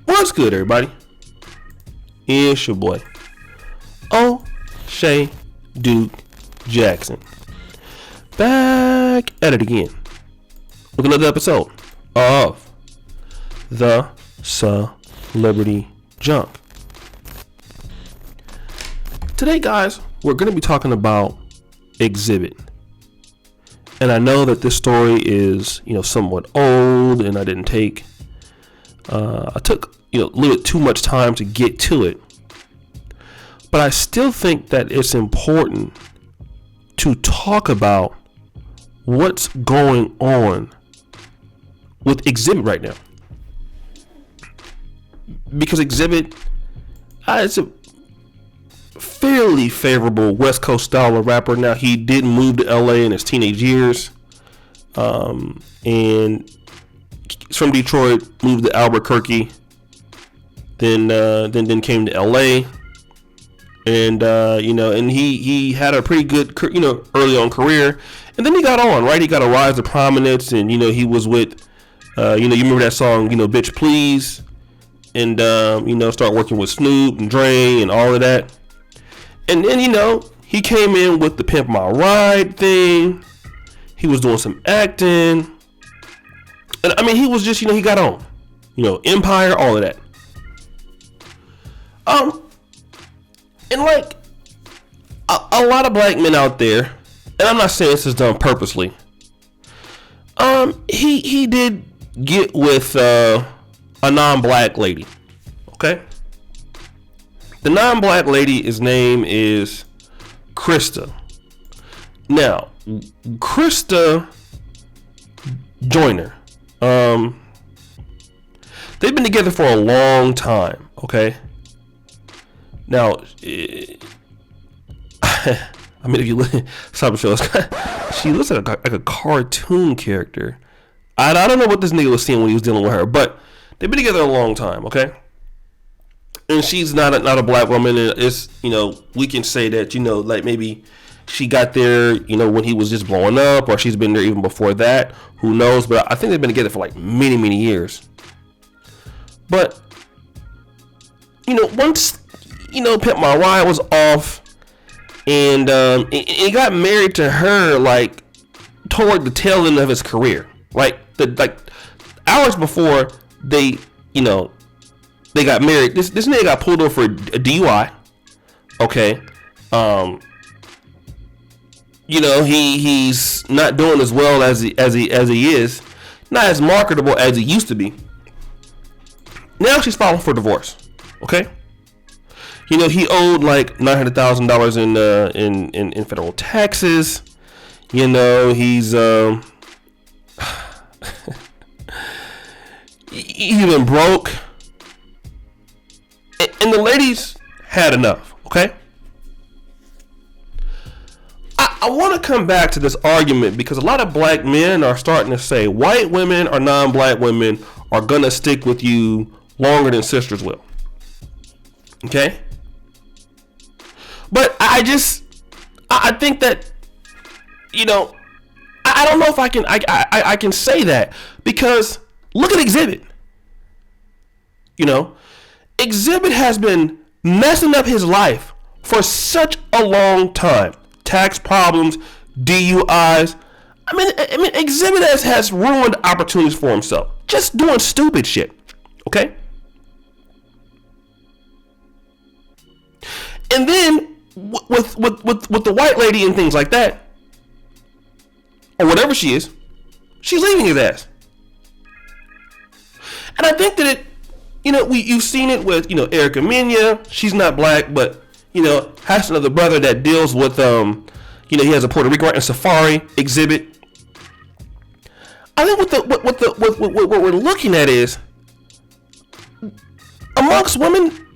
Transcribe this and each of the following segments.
What's good, everybody? It's your boy, O'Shea Duke Jackson. Back at it again with another episode of the Celebrity Junk. Today, guys, we're going to be talking about Xzibit. And I know that this story is, somewhat old, and I didn't take, I took, a little bit too much time to get to it. But I still think that it's important to talk about what's going on with Xzibit right now. Because Xzibit, it's a fairly favorable West Coast style of rapper. Now, he did move to LA in his teenage years, and he's from Detroit, moved to Albuquerque, then came to LA, and and he had a pretty good early on career, and then he got on, right? He got a rise to prominence, and he was with you remember that song, Bitch Please, and start working with Snoop and Dre and all of that. And then, he came in with the Pimp My Ride thing. He was doing some acting. And I mean, he was just, he got on. Empire, all of that. And like a lot of black men out there, and I'm not saying this is done purposely. He did get with a non-black lady. Okay? The non-black lady, his name is Krista. Now, Krista Joyner. They've been together for a long time, okay? Now, I mean, if you look at some shows, she looks like a cartoon character. I don't know what this nigga was seeing when he was dealing with her, but they've been together a long time, okay? And she's not a black woman, and it's, we can say that, like maybe she got there, when he was just blowing up, or she's been there even before that. Who knows? But I think they've been together for like many, many years. But, once, Pimp My Ride was off, and he got married to her like toward the tail end of his career, like hours before they got married. This nigga got pulled over for a DUI. Okay. He's not doing as well as he is. Not as marketable as he used to be. Now she's filing for divorce. Okay. He owed like $900,000 in federal taxes. He's he's been broke. And the ladies had enough, okay? I want to come back to this argument because a lot of black men are starting to say white women or non-black women are going to stick with you longer than sisters will. Okay? But I think that, I don't know if I can say that because look at Xzibit. Xzibit has been messing up his life for such a long time. Tax problems, DUIs. I mean, Xzibit has ruined opportunities for himself. Just doing stupid shit. Okay? And then, with the white lady and things like that, or whatever she is, she's leaving his ass. And I think that you've seen it with, Erica Mena. She's not black, but, has another brother that deals with, he has a Puerto Rican right in Safari, Xzibit. I think what we're looking at is, amongst women,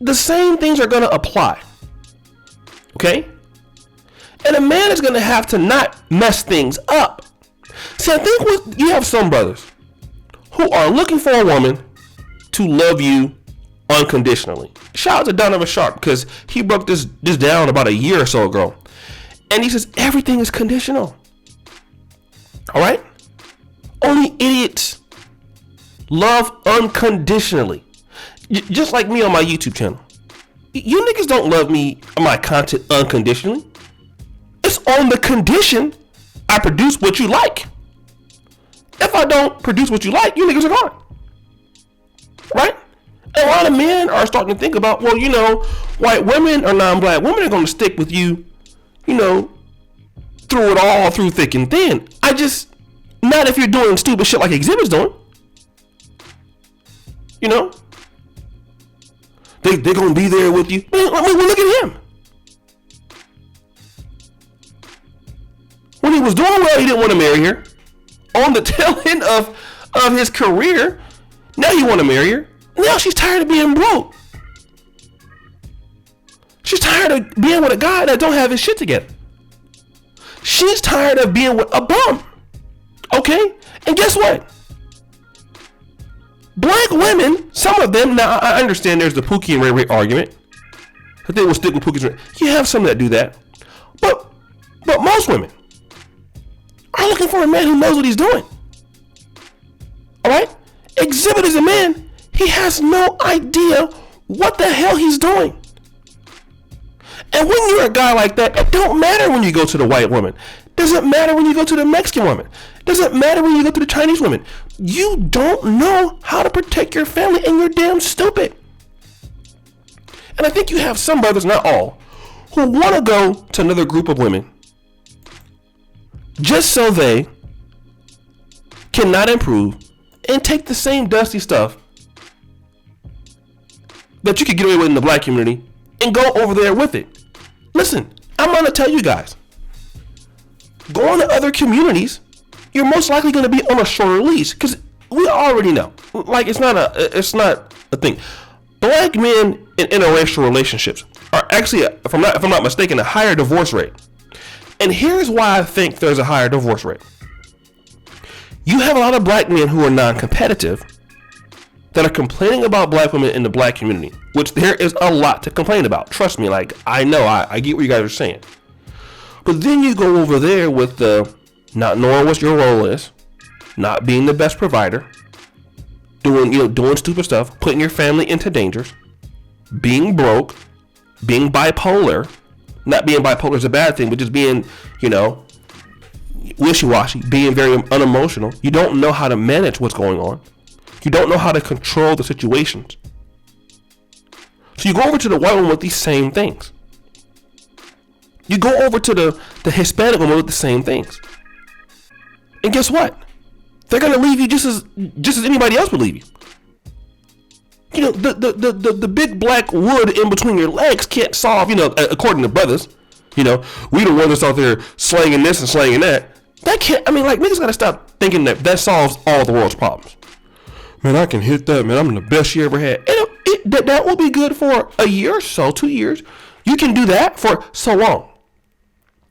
the same things are going to apply. Okay? And a man is going to have to not mess things up. See, I think you have some brothers who are looking for a woman to love you unconditionally. Shout out to Donovan Sharp because he broke this down about a year or so ago. And he says everything is conditional. All right? Only idiots love unconditionally. Just like me on my YouTube channel. You niggas don't love me, my content unconditionally. It's on the condition I produce what you like. If I don't produce what you like, you niggas are gone. Right? And a lot of men are starting to think about, well, you know, white women or non-black women are going to stick with you, you know, through it all, through thick and thin. Not if you're doing stupid shit like Xzibit's doing. You know? They're going to be there with you. I mean, look at him. When he was doing well, he didn't want to marry her. On the tail end of his career, now he want to marry her. Now she's tired of being broke. She's tired of being with a guy that don't have his shit together. She's tired of being with a bum. Okay? And guess what? Black women, some of them, now I understand there's the Pookie and Ray Ray argument. That they will stick with Pookie and Ray. You have some that do that. But most women are looking for a man who knows what he's doing. Alright? Xzibit is a man. He has no idea what the hell he's doing. And when you're a guy like that, it don't matter when you go to the white woman. Doesn't matter when you go to the Mexican woman. Doesn't matter when you go to the Chinese woman. You don't know how to protect your family and you're damn stupid. And I think you have some brothers, not all, who want to go to another group of women just so they cannot improve and take the same dusty stuff that you could get away with in the black community and go over there with it. Listen, I'm going to tell you guys, going to other communities, you're most likely going to be on a shorter leash because we already know, like it's not a thing. Black men in interracial relationships are actually, if I'm not mistaken, a higher divorce rate. And here's why I think there's a higher divorce rate. You have a lot of black men who are non-competitive that are complaining about black women in the black community, which there is a lot to complain about. Trust me, like I know, I get what you guys are saying. But then you go over there with the not knowing what your role is, not being the best provider, doing stupid stuff, putting your family into dangers, being broke, being bipolar. Not being bipolar is a bad thing, but just being, wishy-washy, being very unemotional. You don't know how to manage what's going on. You don't know how to control the situations. So you go over to the white woman with these same things. You go over to the Hispanic woman with the same things. And guess what? They're gonna leave you just as anybody else would leave you. The big black wood in between your legs can't solve, according to brothers. We the ones that's out there slanging this and slanging that. That can't, niggas gotta stop thinking that solves all the world's problems. Man, I can hit that, man. I'm the best you ever had. And that will be good for a year or so, 2 years. You can do that for so long.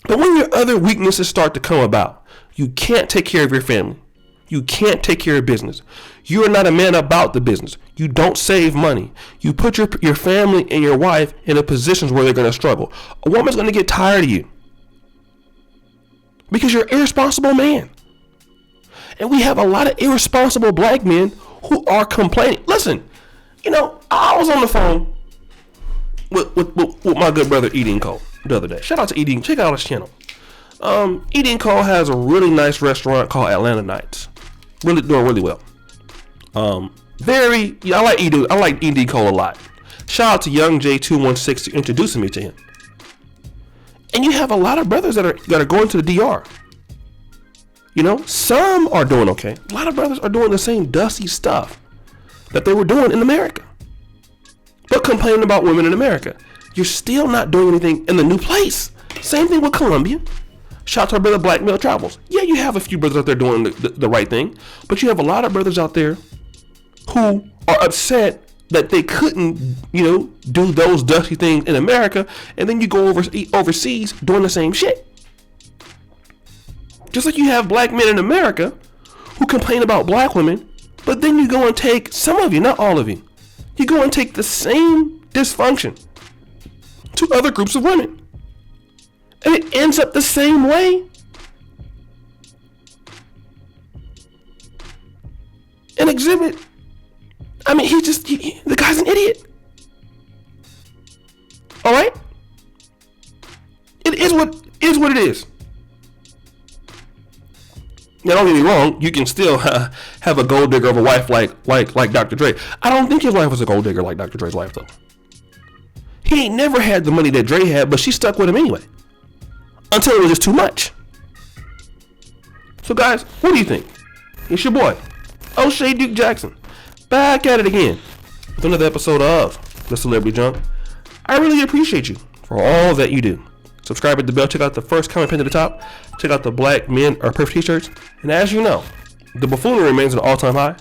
But when your other weaknesses start to come about, you can't take care of your family. You can't take care of business. You are not a man about the business. You don't save money. You put your family and your wife in a positions where they're going to struggle. A woman's going to get tired of you because you're an irresponsible man. And we have a lot of irresponsible black men who are complaining. Listen, I was on the phone with my good brother Edie Cole the other day. Shout out to Edie. Check out his channel. Edie Cole has a really nice restaurant called Atlanta Nights. Really doing really well. I like Edie Cole a lot. Shout out to Young J216 to introducing me to him. And you have a lot of brothers that are going to the DR. Some are doing okay. A lot of brothers are doing the same dusty stuff that they were doing in America, but complaining about women in America. You're still not doing anything in the new place. Same thing with Colombia. Shout out to our brother Black Male Travels. Yeah, you have a few brothers out there doing the right thing, but you have a lot of brothers out there who are upset that they couldn't, do those dusty things in America, and then you go overseas doing the same shit. Just like you have black men in America who complain about black women, but then you go and take, some of you, not all of you, you go and take the same dysfunction to other groups of women. And it ends up the same way. And Xzibit, the All right. It is what it is. Now, don't get me wrong. You can still have a gold digger of a wife like Dr. Dre. I don't think his wife was a gold digger like Dr. Dre's wife though. He ain't never had the money that Dre had, but she stuck with him anyway. Until it was just too much. So guys, what do you think? It's your boy, O'Shea Duke Jackson, back at it again with another episode of The Celebrity Junk. I really appreciate you for all that you do. Subscribe, hit the bell, check out the first comment pinned to the top, check out the Black Men Are Perfect t-shirts, and as you know, the buffoonery remains an all-time high.